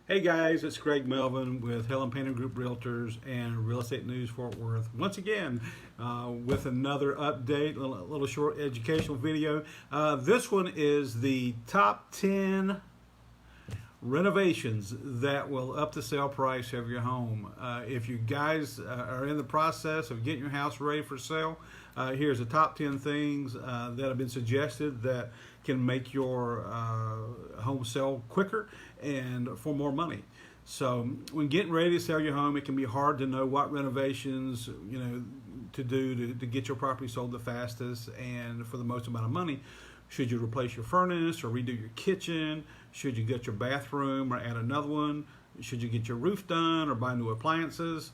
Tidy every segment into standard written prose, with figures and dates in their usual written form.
Hey guys, it's Greg Melvin with Helen Painter Group Realtors and Real Estate News Fort Worth. Once again, with another update, a little short educational video. This one is the top 10 renovations that will up the sale price of your home. If you guys are in the process of getting your house ready for sale, here's the top 10 things that have been suggested that can make your home sell quicker and for more money. So when getting ready to sell your home, it can be hard to know what renovations to do to get your property sold the fastest and for the most amount of money. Should you replace your furnace or redo your kitchen? Should you get your bathroom or add another one? Should you get your roof done or buy new appliances?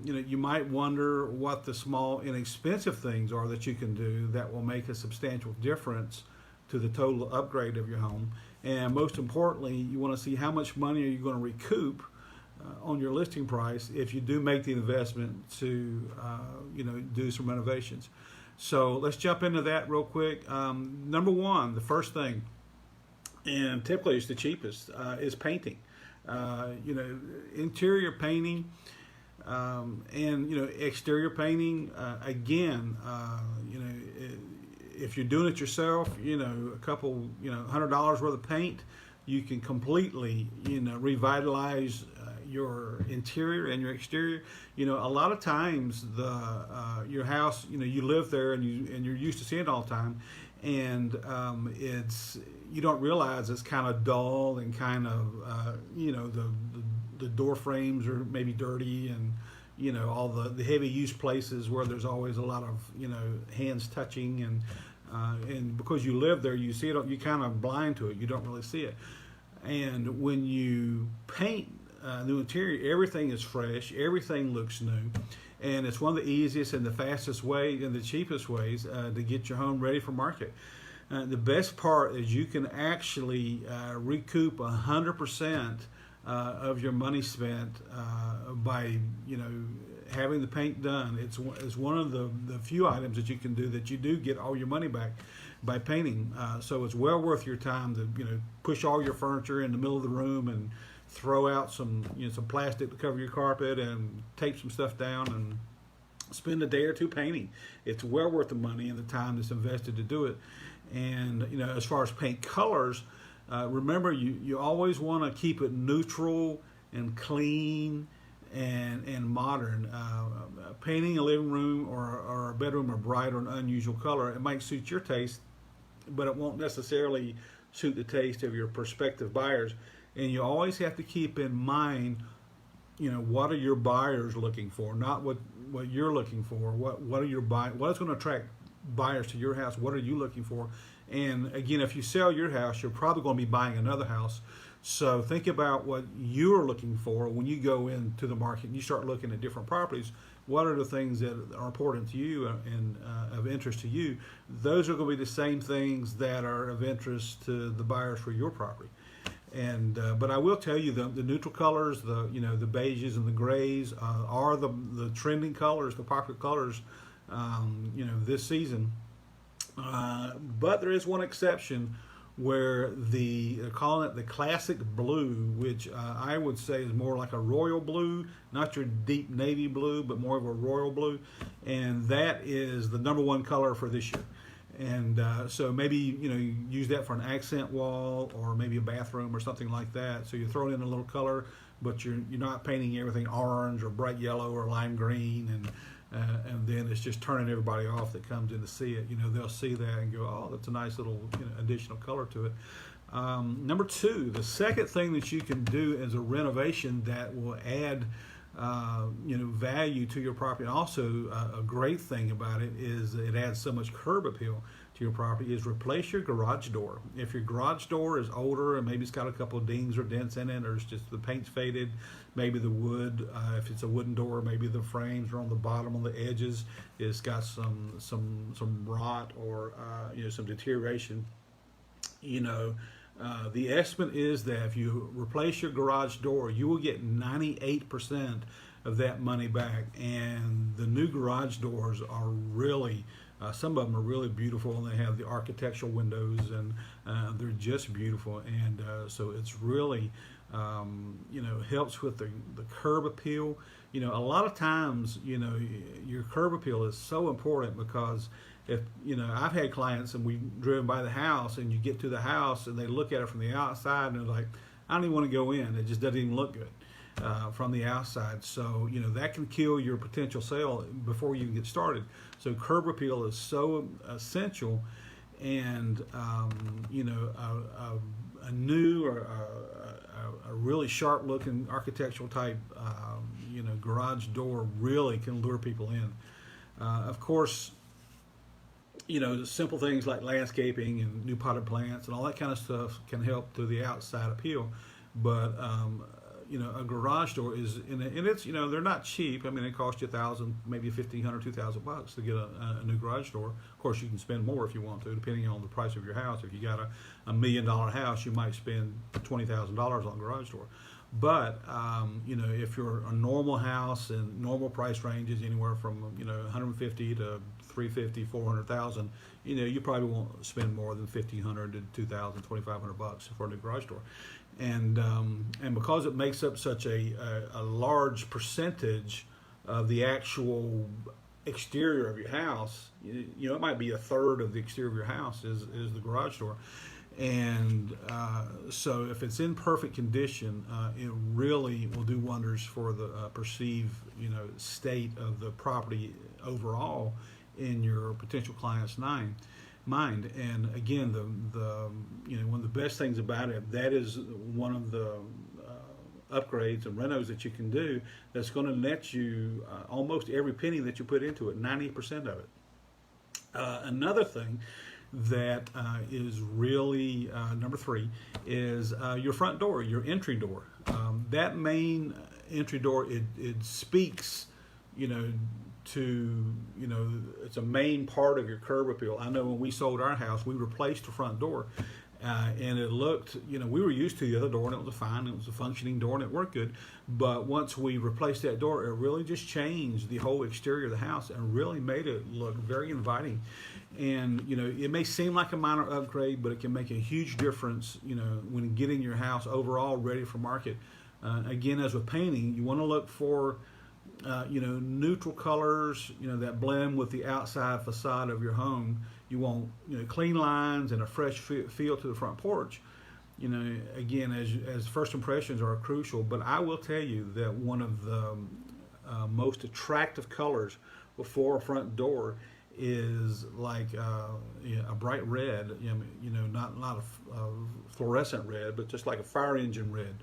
You might wonder what the small, inexpensive things are that you can do that will make a substantial difference to the total upgrade of your home. And most importantly, you want to see how much money are you going to recoup on your listing price if you do make the investment to do some renovations. So let's jump into that real quick. Number one, the first thing, and typically it's the cheapest, is painting. Interior painting and exterior painting. Again, if you're doing it yourself, a couple, $100 worth of paint, you can completely, revitalize your interior and your exterior. A lot of times your house, you live there and you're used to seeing it all the time, and you don't realize it's kind of dull and kind of the door frames are maybe dirty, and all the heavy use places where there's always a lot of hands touching, and because you live there, you see it, you kind of blind to it, you don't really see it. And when you paint new interior, everything is fresh, everything looks new, and it's one of the easiest and the fastest way and the cheapest ways to get your home ready for market. The best part is you can actually recoup 100% of your money spent by having the paint done. It's one of the few items that you can do that you do get all your money back by painting. So it's well worth your time to push all your furniture in the middle of the room and throw out some plastic to cover your carpet and tape some stuff down and spend a day or two painting. It's well worth the money and the time that's invested to do it. And as far as paint colors, remember you always want to keep it neutral and clean and modern. Painting a living room or a bedroom a bright or an unusual color, it might suit your taste, but it won't necessarily suit the taste of your prospective buyers. And you always have to keep in mind, what are your buyers looking for, not what you're looking for. What are your what is going to attract buyers to your house? What are you looking for? And again, if you sell your house, you're probably going to be buying another house. So think about what you're looking for when you go into the market and you start looking at different properties. What are the things that are important to you and of interest to you? Those are going to be the same things that are of interest to the buyers for your property. And but I will tell you, the neutral colors, the beiges and the grays are the trending colors, the popular colors, this season. But there is one exception where they're calling it the classic blue, which I would say is more like a royal blue, not your deep navy blue, but more of a royal blue, and that is the number one color for this year. And so maybe you use that for an accent wall or maybe a bathroom or something like that. So you're throwing in a little color, but you're not painting everything orange or bright yellow or lime green, and then it's just turning everybody off that comes in to see it. They'll see that and go, oh, that's a nice little additional color to it. Number two, the second thing that you can do as a renovation that will add value to your property, and also a great thing about it is it adds so much curb appeal to your property, is replace your garage door. If your garage door is older and maybe it's got a couple of dings or dents in it, or it's just the paint's faded, maybe the wood, if it's a wooden door, maybe the frames are on the bottom, on the edges, it's got some rot or some deterioration. The estimate is that if you replace your garage door, you will get 98% of that money back. And the new garage doors are really, some of them are really beautiful, and they have the architectural windows, and they're just beautiful. And so it's really Helps with the curb appeal. A lot of times, your curb appeal is so important because if, I've had clients and we've driven by the house and you get to the house and they look at it from the outside and they're like, I don't even want to go in. It just doesn't even look good from the outside. So, that can kill your potential sale before you even get started. So curb appeal is so essential. And, a new or a really sharp looking architectural type, garage door really can lure people in. Of course, simple things like landscaping and new potted plants and all that kind of stuff can help to the outside appeal. But, a garage door is, and it's, they're not cheap. I mean, it costs you $1,000, maybe $1,500, $2,000 to get a new garage door. Of course, you can spend more if you want to, depending on the price of your house. If you got a $1 million house, you might spend $20,000 on a garage door. But, if you're a normal house and normal price ranges anywhere from, 150 to 350, 400,000, you probably won't spend more than 1,500 to 2,000, 2,500 bucks for a new garage door. And because it makes up such a large percentage of the actual exterior of your house, it might be a third of the exterior of your house is the garage door. And so if it's in perfect condition, it really will do wonders for the perceived, state of the property overall in your potential client's mind. And again, the one of the best things about it, that is one of the upgrades and renos that you can do that's going to net you almost every penny that you put into it, 90% of it. Another thing that is really number 3 is your front door, your entry door. That main entry door, it speaks, to, it's a main part of your curb appeal. I know when we sold our house, we replaced the front door, and it looked, we were used to the other door, and it was fine. It was a functioning door, and it worked good. But once we replaced that door, it really just changed the whole exterior of the house and really made it look very inviting. And, it may seem like a minor upgrade, but it can make a huge difference, when getting your house overall ready for market. Again, as with painting, you want to look for neutral colors, that blend with the outside facade of your home. You want, clean lines and a fresh feel to the front porch. Again, as first impressions are crucial, but I will tell you that one of the most attractive colors before a front door is like a bright red, not a fluorescent red, but just like a fire engine red.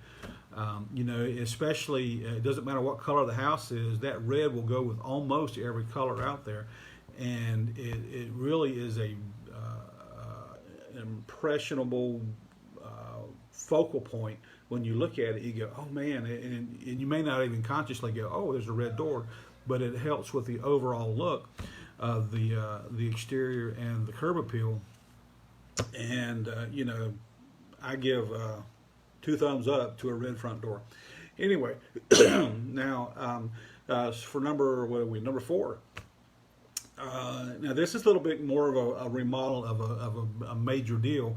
Especially, it doesn't matter what color the house is, that red will go with almost every color out there. And it really is an impressionable focal point. When you look at it, you go, oh man, and you may not even consciously go, oh, there's a red door, but it helps with the overall look of the exterior and the curb appeal. And, I give 2 thumbs up to a red front door. Anyway, now for number 4. Now this is a little bit more of a remodel of a major deal,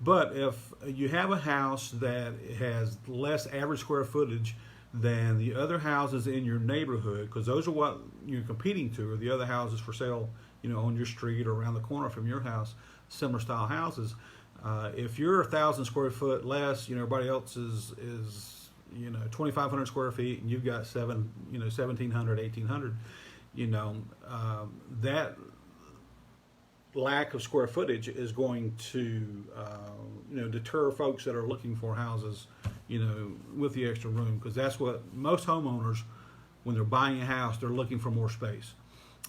but if you have a house that has less average square footage than the other houses in your neighborhood, because those are what you're competing to, or the other houses for sale, on your street or around the corner from your house, similar style houses. If you're 1,000 square foot less, everybody else is 2,500 square feet, and you've got 1,700, 1,800. That lack of square footage is going to deter folks that are looking for houses, with the extra room, because that's what most homeowners, when they're buying a house, they're looking for more space,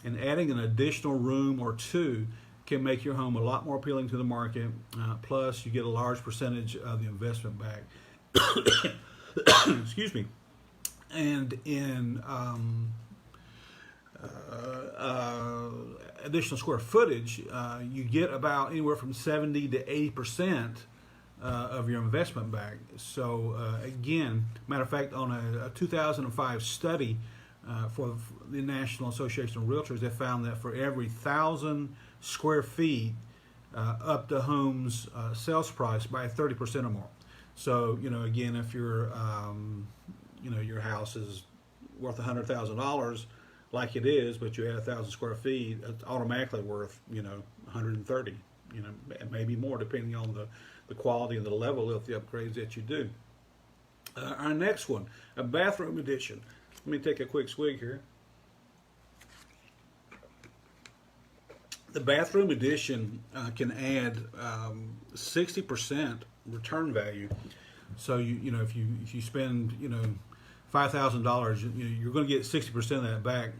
and adding an additional room or 2 can make your home a lot more appealing to the market. Plus, you get a large percentage of the investment back. Excuse me. And in additional square footage, you get about anywhere from 70 to 80% of your investment back. So again, matter of fact, on a 2005 study for the National Association of Realtors, they found that for every 1,000 square feet, up the home's sales price by 30% or more. So, again, if your house is worth $100,000, like it is, but you add 1,000 square feet, it's automatically worth 130, and maybe more depending on the quality and the level of the upgrades that you do. Our next one, a bathroom addition. Let me take a quick swig here. The bathroom addition can add 60% return value. So if you spend $5,000, you're going to get 60% of that back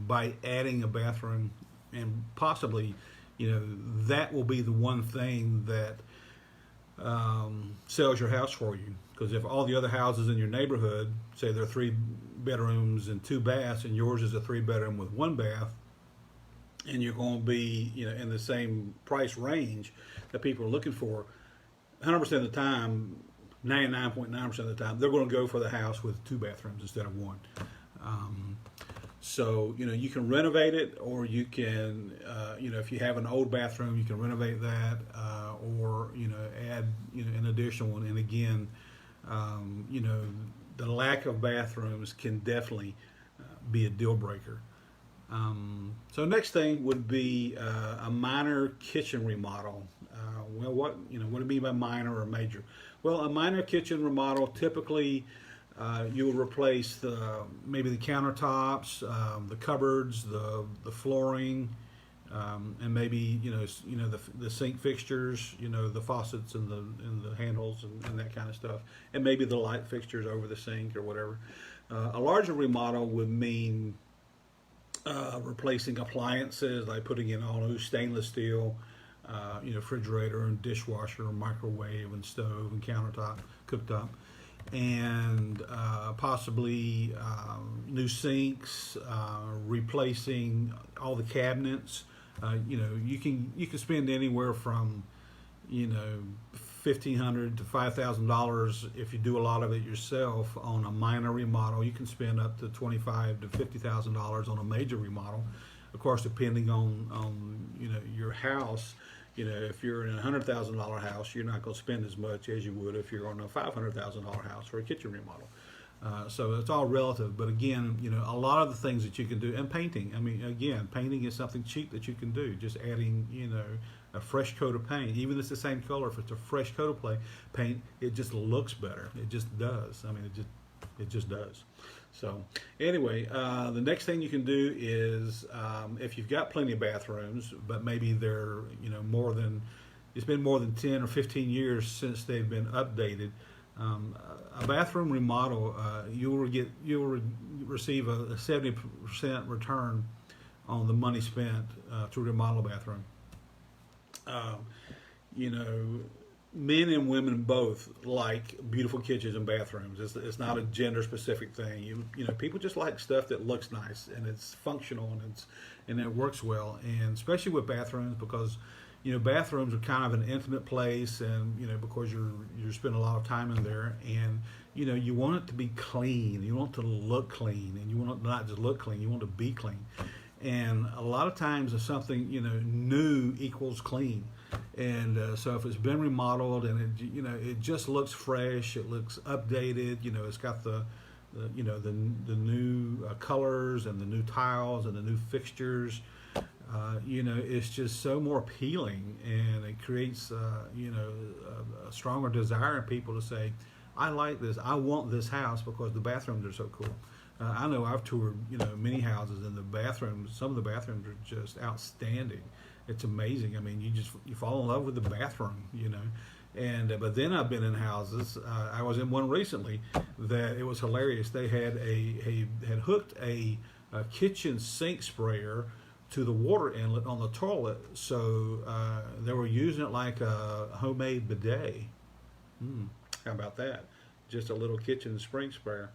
by adding a bathroom, and possibly that will be the one thing that sells your house for you. Because if all the other houses in your neighborhood, say they're 3 bedrooms and 2 baths, and yours is a 3 bedroom with 1 bath, and you're going to be in the same price range that people are looking for, 100% of the time, 99.9% of the time, they're going to go for the house with 2 bathrooms instead of 1. So you can renovate it, or you can if you have an old bathroom, you can renovate that, or add an additional one. And again, the lack of bathrooms can definitely be a deal breaker. So next thing would be a minor kitchen remodel. Well, what do you mean by minor or major? Well, a minor kitchen remodel, typically you will replace maybe the countertops, the cupboards, the flooring, and maybe the sink fixtures, the faucets and the handles and that kind of stuff, and maybe the light fixtures over the sink or whatever. A larger remodel would mean replacing appliances, like putting in all new stainless steel, refrigerator and dishwasher, microwave and stove and countertop, cooktop, and possibly new sinks, replacing all the cabinets. You can spend anywhere from $1,500 to $5,000 if you do a lot of it yourself on a minor remodel. You can spend up to $25,000 to $50,000 on a major remodel. Of course, depending on your house. If you're in a $100,000 house, you're not going to spend as much as you would if you're on a $500,000 house for a kitchen remodel. So it's all relative. But again, a lot of the things that you can do, and painting. I mean, again, painting is something cheap that you can do. Just adding, a fresh coat of paint, even if it's the same color. If it's a fresh coat of paint, it just looks better. It just does. I mean, it just does. So anyway, the next thing you can do is if you've got plenty of bathrooms, but maybe they're it's been more than 10 or 15 years since they've been updated. A bathroom remodel, you'll receive a 70% return on the money spent to remodel a bathroom. Men and women both like beautiful kitchens and bathrooms. It's not a gender specific thing. People just like stuff that looks nice and it's functional and it works well. And especially with bathrooms, because bathrooms are kind of an intimate place, and because you're spending a lot of time in there, and you want it to be clean. You want it to look clean, and you want it not just look clean. You want it to be clean. And a lot of times, if something new equals clean, and so if it's been remodeled and it just looks fresh, it looks updated. It's got the new colors and the new tiles and the new fixtures. It's just so more appealing, and it creates a stronger desire in people to say, I like this, I want this house because the bathrooms are so cool. I know I've toured many houses, and some of the bathrooms are just outstanding. It's amazing. I mean, you fall in love with the bathroom, And but then I've been in houses. I was in one recently that it was hilarious. They had had hooked a kitchen sink sprayer to the water inlet on the toilet, so they were using it like a homemade bidet. How about that? Just a little kitchen spring sprayer.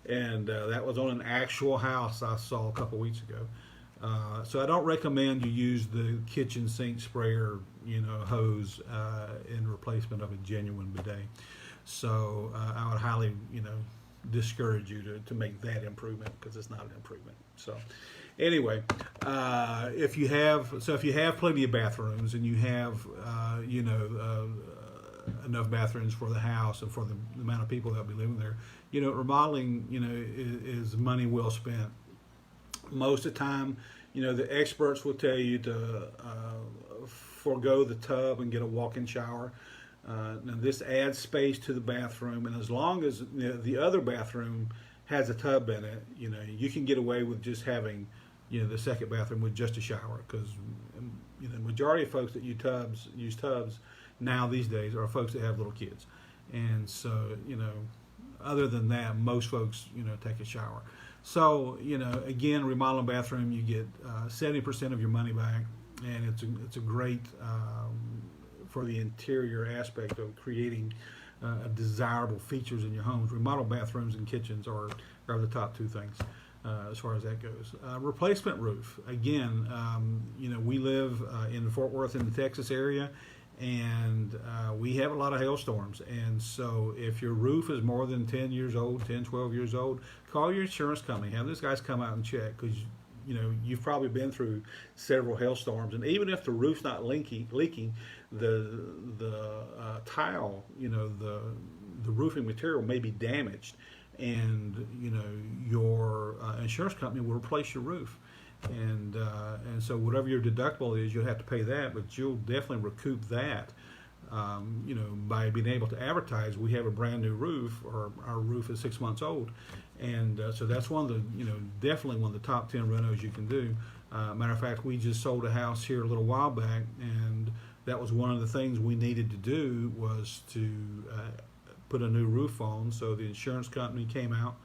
And that was on an actual house I saw a couple weeks ago. So I don't recommend you use the kitchen sink sprayer, hose in replacement of a genuine bidet. So I would highly, discourage you to make that improvement, because it's not an improvement. So anyway, if you have plenty of bathrooms and you have, enough bathrooms for the house and for the amount of people that'll be living there. Remodeling, is money well spent. Most of the time, the experts will tell you to forego the tub and get a walk-in shower. Now this adds space to the bathroom, and as long as the other bathroom has a tub in it, you can get away with just having, the second bathroom with just a shower, because the majority of folks that use tubs now these days are folks that have little kids, and so other than that, most folks take a shower. So again, remodeling bathroom, you get 70% of your money back, and it's a great for the interior aspect of creating desirable features in your homes. Remodeled bathrooms and kitchens are the top two things as far as that goes. Replacement roof. Again, we live in the Fort Worth in the Texas area, and we have a lot of hailstorms. And so if your roof is more than 10 years old, 10, 12 years old, call your insurance company. Have these guys come out and check, because you've probably been through several hailstorms, and even if the roof's not leaking, the tile, the roofing material may be damaged, and your insurance company will replace your roof, and so whatever your deductible is, you'll have to pay that, but you'll definitely recoup that. By being able to advertise, we have a brand new roof, or our roof is 6 months old, and so that's one of the, definitely one of the top 10 renos you can do. Matter of fact, we just sold a house here a little while back, and that was one of the things we needed to do, was to put a new roof on. So the insurance company came out,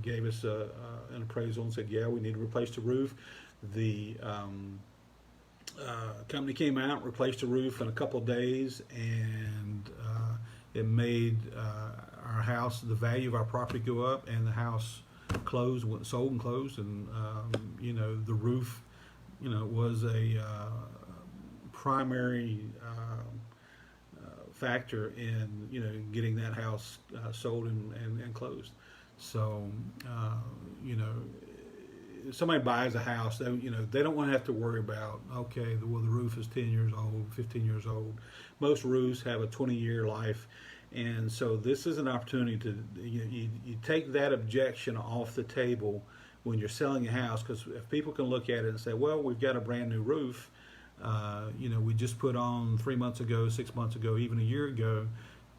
gave us an appraisal and said, yeah, we need to replace the roof. The company came out, replaced the roof in a couple of days, and it made our house, the value of our property, go up, and the house sold and closed, and the roof, was a primary factor in getting that house sold and closed. So if somebody buys a house, they don't want to have to worry about, okay, the roof is 10 years old, 15 years old. Most roofs have a 20-year life, and so this is an opportunity to you take that objection off the table when you're selling a house, because if people can look at it and say, well, we've got a brand new roof, we just put on 3 months ago, 6 months ago, even a year ago,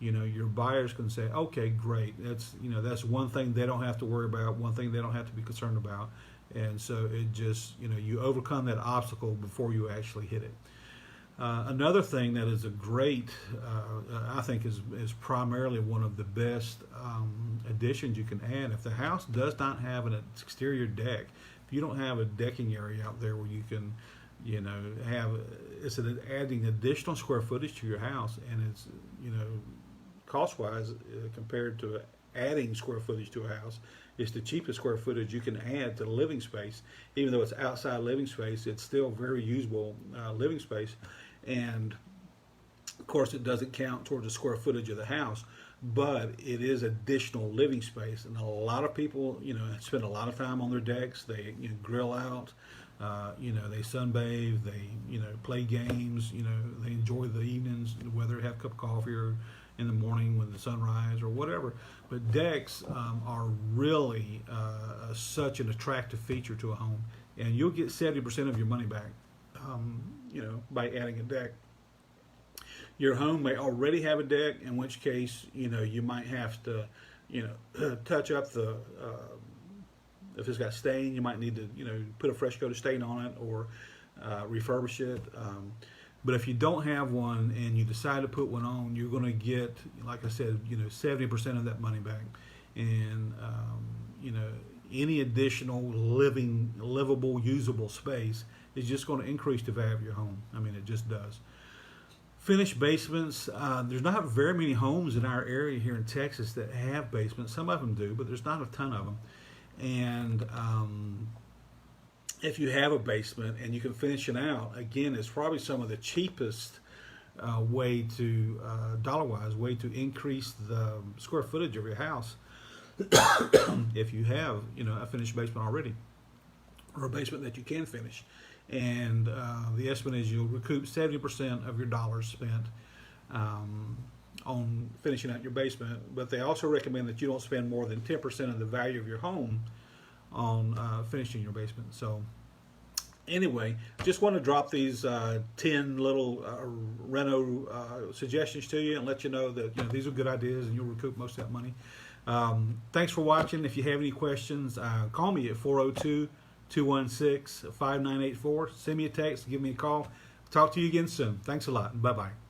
your buyers can say, okay, great. That's one thing they don't have to worry about, one thing they don't have to be concerned about. And so it just, you overcome that obstacle before you actually hit it. Another thing that is a great, I think is primarily one of the best additions you can add. If the house does not have an exterior deck, if you don't have a decking area out there where you can, it's adding additional square footage to your house, and it's, cost-wise, compared to adding square footage to a house, it's the cheapest square footage you can add to the living space. Even though it's outside living space, it's still very usable living space. And of course, it doesn't count towards the square footage of the house, but it is additional living space. And a lot of people, spend a lot of time on their decks. They grill out, they sunbathe, they play games, they enjoy the evenings, whether have a cup of coffee or in the morning when the sunrise or whatever. But decks are really such an attractive feature to a home, and you'll get 70% of your money back, by adding a deck. Your home may already have a deck, in which case, you might have to, touch up the, if it's got stain, you might need to, put a fresh coat of stain on it, or refurbish it. But if you don't have one and you decide to put one on, you're going to get, like I said, 70% of that money back. And, any additional livable, usable space is just going to increase the value of your home. I mean, it just does. Finished basements. There's not very many homes in our area here in Texas that have basements. Some of them do, but there's not a ton of them. And if you have a basement and you can finish it out, again, it's probably some of the cheapest way to, dollar-wise, way to increase the square footage of your house if you have, a finished basement already, or a basement that you can finish. and the estimate is you'll recoup 70% of your dollars spent on finishing out your basement. But they also recommend that you don't spend more than 10% of the value of your home on finishing your basement. So anyway, just want to drop these 10 little reno suggestions to you and let you know that these are good ideas and you'll recoup most of that money. Thanks for watching. If you have any questions, call me at 402-216-5984. Send me a text, give me a call. Talk to you again soon. Thanks a lot. Bye-bye.